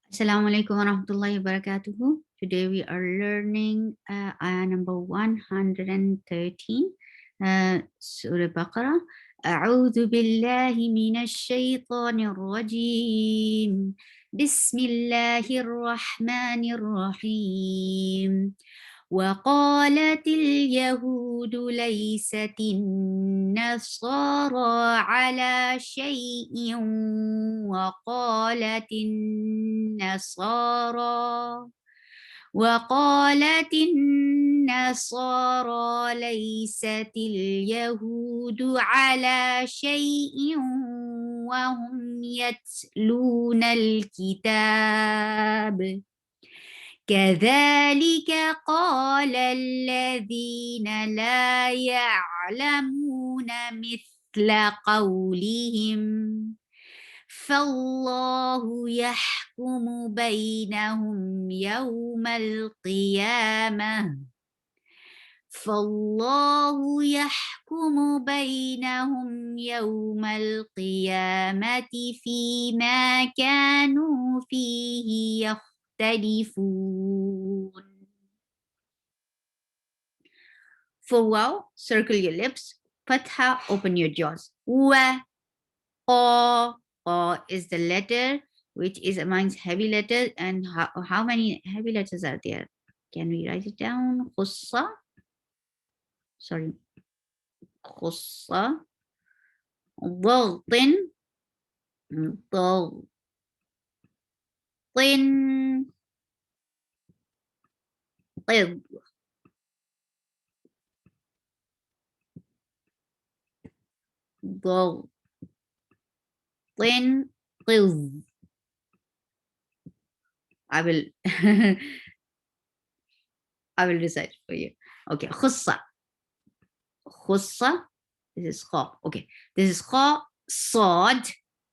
Assalamu alaikum wa rahmatullahi wa barakatuhu. Today we are learning ayah number 113, Surah Baqarah. أعوذ بالله من الشيطان الرجيم بسم الله الرحمن الرحيم وقالت اليهود ليست النصارى على شيء وقالت النصارى ليست اليهود على شيء وهم يتلون الكتاب كذلك قال الذين لا يعلمون مثل قولهم فالله يحكم بينهم يوم القيامة فيما كانوا فيه يختلفون. For wow, circle your lips. Fatha, open your jaws. Wa, Qa is the letter which is amongst heavy letters. And how many heavy letters are there? Can we write it down? Khussa. Sorry. Khussa. Dagtin. Dagtin. Qid. Dagtin. Qiz. I will I will recite for you. Okay. Khussa. Khussa. This is kha. Okay. This is kha, sad,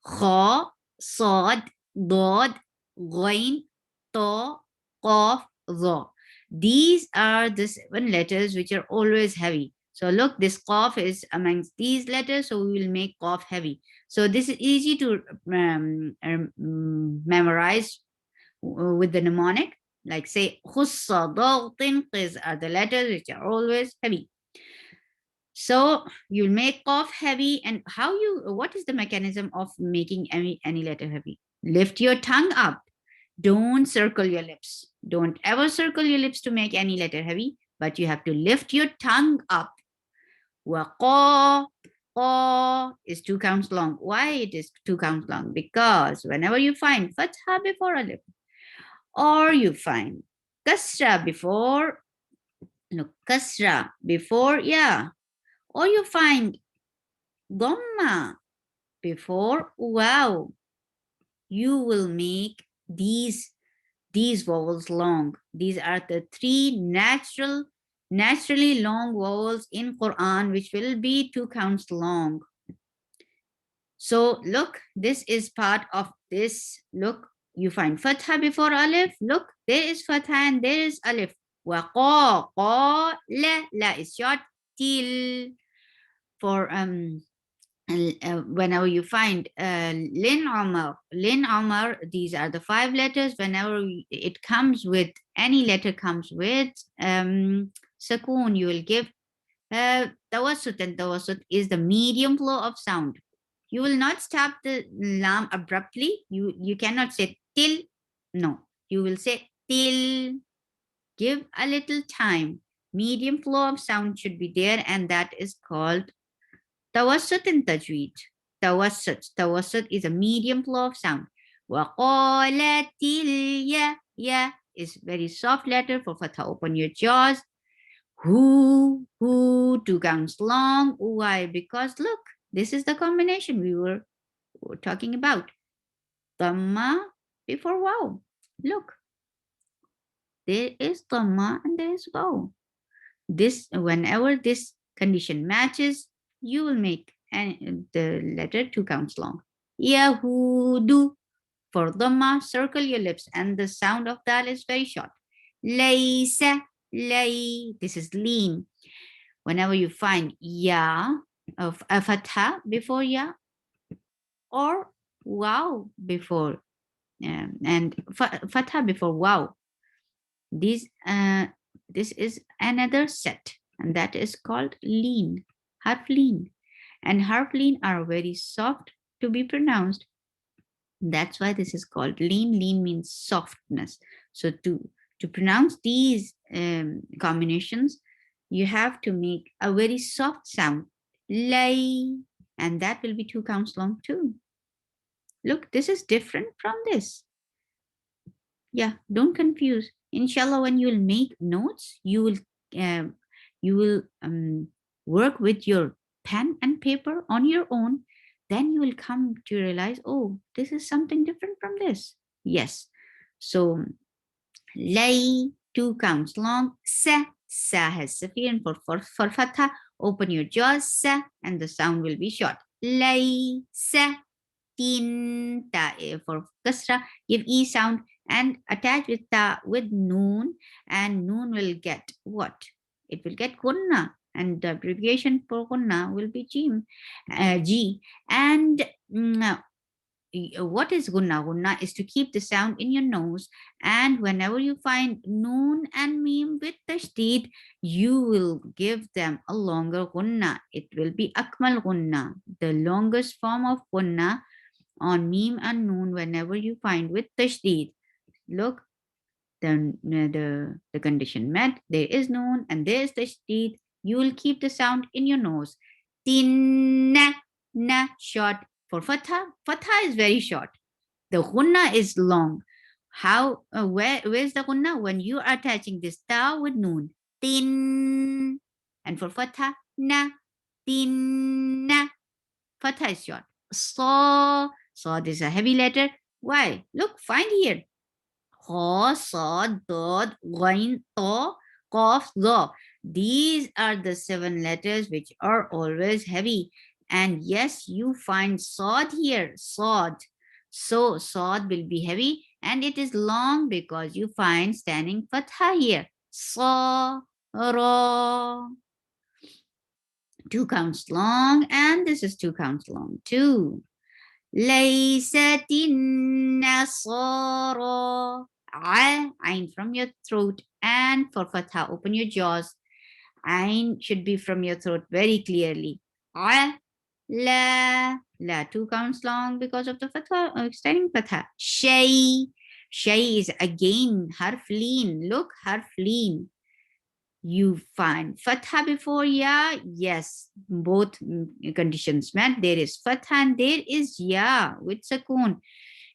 kha, sad, dad, ghain, ta, qaf, dha. These are the 7 letters which are always heavy. So look, this qaf is amongst these letters, so we will make qaf heavy. So this is easy to memorize with the mnemonic. Like say, khussa, dagtin, qiz are the letters which are always heavy. So you'll make qaf heavy. And what is the mechanism of making any letter heavy? Lift your tongue up. Don't circle your lips. Don't ever circle your lips to make any letter heavy, but you have to lift your tongue up. Qa is 2 counts long. Why it is 2 counts long? Because whenever you find fatha before a lip, or you find kasra before ya, or you find dhamma before wow, you will make these vowels long. These are the 3 naturally long vowels in Quran, which will be 2 counts long. So look, this is part of this. Look, you find fatha before alif. Look, there is fatha and there is alif. Wa qa, la is short. Till. For whenever you find lin Umar, these are the 5 letters. Whenever it comes with, any letter comes with sukoon, you will give tawassut, and tawassut is the medium flow of sound. You will not stop the lam abruptly. You cannot say till. No, you will say till. Give a little time. Medium flow of sound should be there, and that is called tawassut in Tajweed. Tawassut is a medium flow of sound. Waqalatil ya is very soft letter for fatha. Open your jaws. Who 2 counts long. Why? Because look, this is the combination we were talking about. Dhamma before wow. Look, there is dhamma and there is wow. Whenever this condition matches, you will make the letter 2 counts long. Yahudu. For dhamma, circle your lips, and the sound of dal is very short. Laysa, lay. This is lean. Whenever you find ya of a fatha before ya, or wow before and fatha before wow. These this is another set, and that is called lean, harf lean. And harf lean are very soft to be pronounced. That's why this is called lean. Lean means softness. So to pronounce these combinations, you have to make a very soft sound, lay, and that will be 2 counts long too. Look, this is different from this. Yeah, don't confuse. Inshallah, when you will make notes, um, you will work with your pen and paper on your own. Then you will come to realize, oh, this is something different from this. Yes. So lay, 2 counts long. Sa has safir, and for fatha, open your jaws, sa, and the sound will be short. Lay, sa, tin, ta for kasra, give e sound and attach with ta with noon, and noon will get what? It will get gunna, and the abbreviation for gunna will be G. And what is gunna? Gunna is to keep the sound in your nose, and whenever you find noon and meme with tashdid, you will give them a longer gunna. It will be akmal gunna, the longest form of gunna on meme and noon whenever you find with tashdid. Look, the condition met. There is noon and there is tashdid. You will keep the sound in your nose. Tinna, na, short. For fatha, fatha is very short. The gunna is long. How? Where's the gunna? When you are attaching this ta with noon. Tin. And for fatha, na, tinna. Fatha is short. So this is a heavy letter. Why? Look, find here. Ho, so, dod, ghain, to, qaf, zo. These are the 7 letters which are always heavy. And yes, you find sod here, sod. So sod will be heavy, and it is long because you find standing fatha here. So, ro. 2 counts long, and this is 2 counts long too. ليست النصارى. Ain from your throat, and for fatha, open your jaws. Ain should be from your throat very clearly. La, 2 counts long because of the fatha, extending fatha. Shay is again harf lean. Look, harf lean. You find fatha before ya. Yes, both conditions met. There is fatha and there is ya with sakun.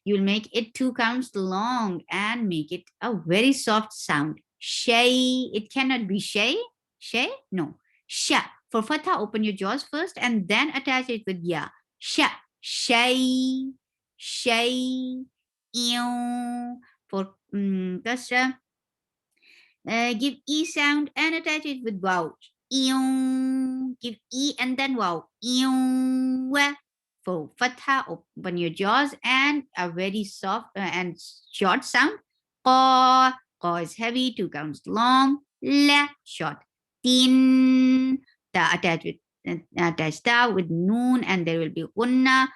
You'll make it 2 counts long and make it a very soft sound. Shay, it cannot be shay. Shay, no. Sha. For fatha, open your jaws first and then attach it with ya. Sha, shay, shay. Ew. For kasra, give E sound and attach it with wow. Ew. Give E and then wow. Ew. For fatha, open your jaws and a very soft and short sound. Qa. Qa is heavy, 2 counts long. La, short. Tin. Ta attach ta with noon, and there will be unna,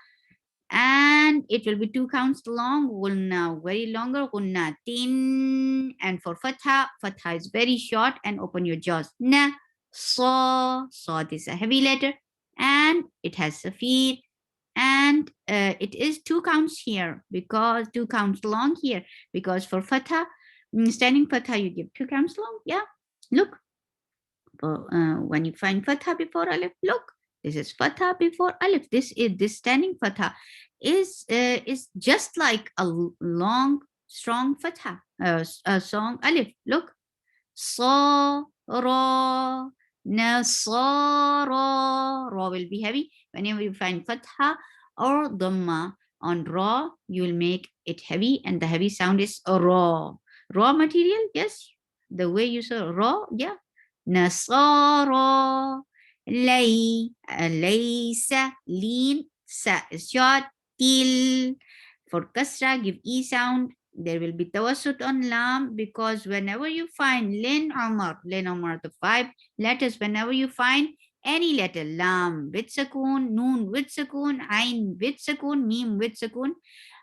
and it will be 2 counts long. Gulna, very longer. Gulna, tin. And for fatha, fatha is very short, and open your jaws. Na, so. So this is a heavy letter, and it has safir, and it is 2 counts here because 2 counts long here, because for fatha, standing fatha, you give 2 counts long. Yeah, look. When you find fatha before alif, look, this is fatha before alif. This standing fatha is just like a long, strong fatha, a strong alif. Look, so, ro, na, so, ro will be heavy. Whenever you find fatha or dhamma on ra, you will make it heavy, and the heavy sound is raw. Raw material, yes. The way you say raw, yeah. Nasara, laysa, lean, sa is short, til. For kasra, give e sound. There will be tawassut on lam, because whenever you find lin umar, the 5 letters, whenever you find any letter, lam with sakun, noon with sakun, ain with sakun, mim with sakun,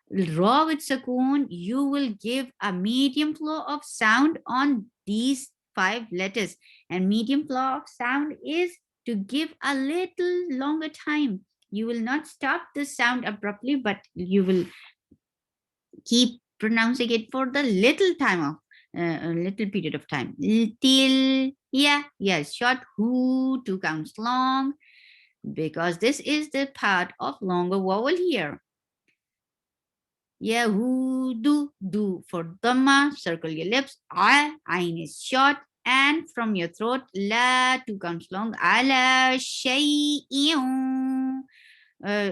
Ra with sukoon, you will give a medium flow of sound on these 5 letters. And medium flow of sound is to give a little longer time. You will not stop the sound abruptly, but you will keep pronouncing it for the little time of a little period of time. Till, yeah, yes, short who, 2 counts long, because this is the part of longer vowel here. Yeah, who, do for dhamma, circle your lips. Ain is short, and from your throat, la, 2 counts long. Ala shay'in.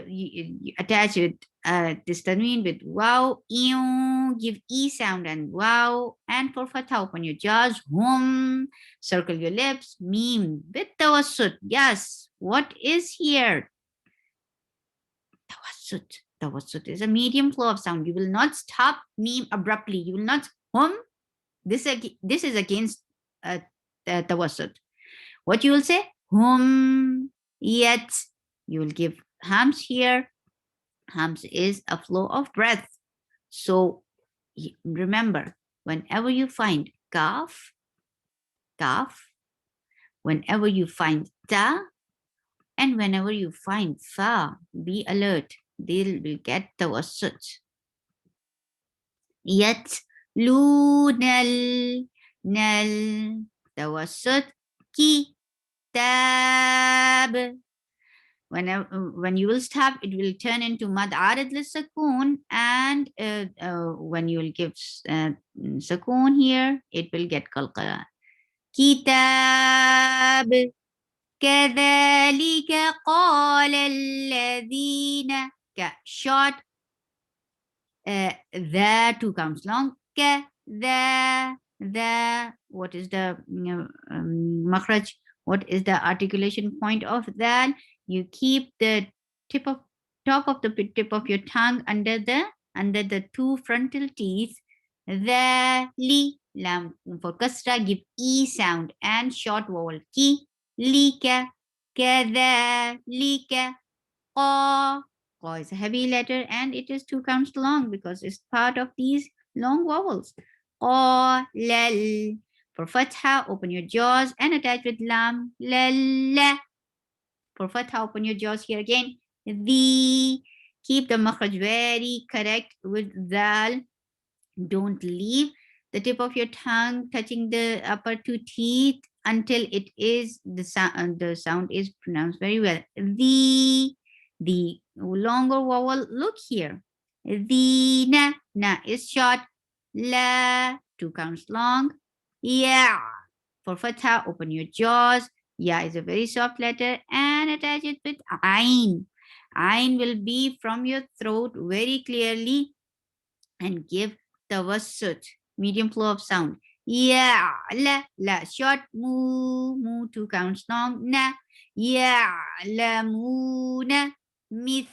You attach it this tanween with wow, give e sound and wow, and for fatha open your jaws, circle your lips, meme with tawassut. Yes, what is here? Tawassut. Tawassut is a medium flow of sound. You will not stop meme abruptly. You will not This is against tawassut. What you will say? Yet. You will give hams here. Hams is a flow of breath. So remember, whenever you find kaf, whenever you find ta, and whenever you find fa, be alert. They will get tawassut. Yet lunal nal tawassut kitab. When you will stop, it will turn into mad arid sakun, and when you will give sakun here, it will get qalqala. Kitab كذلك قال الذين short the 2 counts long. The what is the makhraj? What is the articulation point of that? You keep the top of the tip of your tongue under the 2 frontal teeth. The li lam for kasra, give e sound and short vowel ki lika kadhalika qa. Qa is a heavy letter and it is 2 counts long because it's part of these long vowels. Qalal. For fatha, open your jaws and attach with lam. Lalla. For fatha, open your jaws here again. The. Keep the makhraj very correct with dal. Don't leave the tip of your tongue touching the upper 2 teeth until it is the sound is pronounced very well. The longer vowel, look here. The na is short. La, 2 counts long. Yeah. For fatha, open your jaws. Ya is a very soft letter and attach it with ain. Ain will be from your throat very clearly and give tawassut, medium flow of sound. Yeah, la, short, mu, 2 counts long, na, yeah, la, mu, na, myth.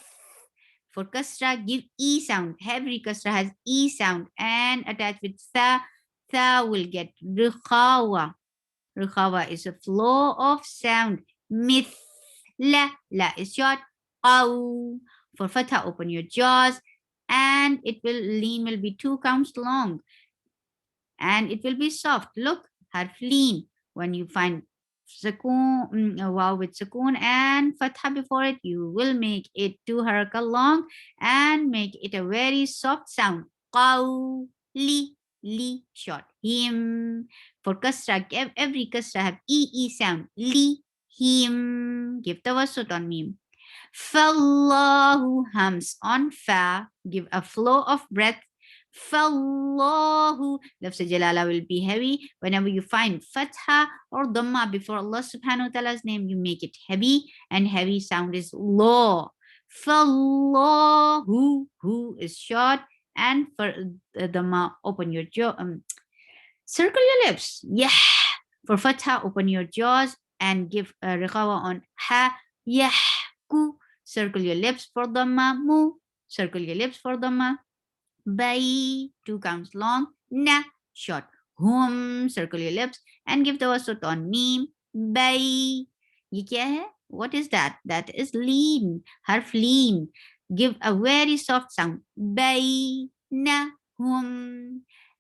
For kasra, give e sound. Every kasra has e sound and attached with tha will get rukhawa. Rukhawa is a flow of sound. Myth, la is short, qaw. For fatha, open your jaws and lean will be 2 counts long and it will be soft. Look, harf lean. When you find sukoon, wow with sukoon and fatha before it, you will make it 2 haraka long and make it a very soft sound. Qaw, li, short. Him. For kasra, every kasra have e sound. Li, him. Give tawassut on mim. Fallahu, hams on fa, give a flow of breath. Fallahu, lafz jalala will be heavy. Whenever you find fatha or dhamma before Allah subhanahu wa ta'ala's name, you make it heavy, and heavy sound is law. Fallahu, who is short, and for dhamma, open your jaw, circle your lips. Yeah. For fatha, open your jaws and give a riqawa on ha, yeah, ku. Circle your lips for dhamma. Mu. Circle your lips for dhamma. Bai. 2 counts long. Na. Short. Hum. Circle your lips and give the wasut on mim. Bai. Ye kya hai? What is that? That is lean. Harf lean. give a very soft sound. Bainahum.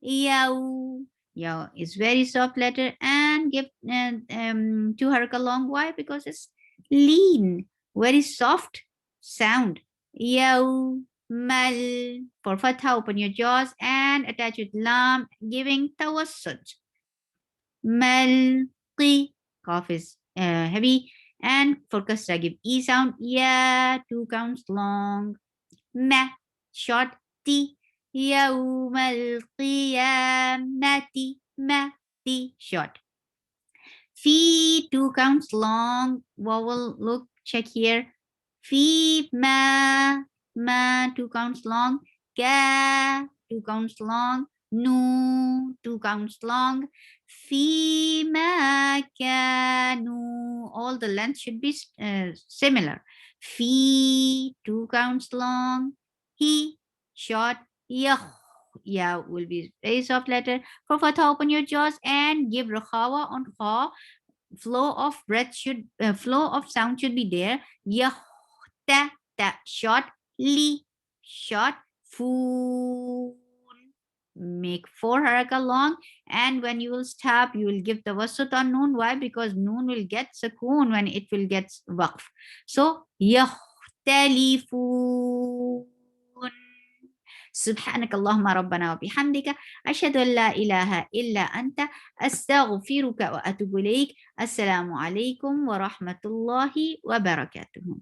Yaw. Yaw is very soft letter and give to haraka long. Why? Because it's lean, very soft sound. Yaw. Mal. For fatha, open your jaws and attach with lam, giving tawassut. Malqi. Cough is heavy. And for kasra, give E sound. Yeah, 2 counts long. Ma, short T. Yawmal qiyamati. Ma, T, short. Fi, 2 counts long. Vowel, look, check here. Fi, ma, 2 counts long. Ka, 2 counts long. Nu, 2 counts long. Fi, ma, kanu. All the length should be similar. Fi, 2 counts long. He, short. Yah, yeah, will be very soft letter. For fatha, open your jaws and give rakhawa on kha. Flow of breath should, flow of sound should be there. Yah, ta, short. Li, short. Fool. Make 4 haraka long, and when you will stop, you will give the wasut on noon. Why? Because noon will get sukoon when it will get waqf. So, yahtalifoon. سبحانك اللهم ربنا وبحمدك أشهد أن لا إله إلا أنت أستغفرك وأتوب إليك. السلام عليكم ورحمة الله وبركاته.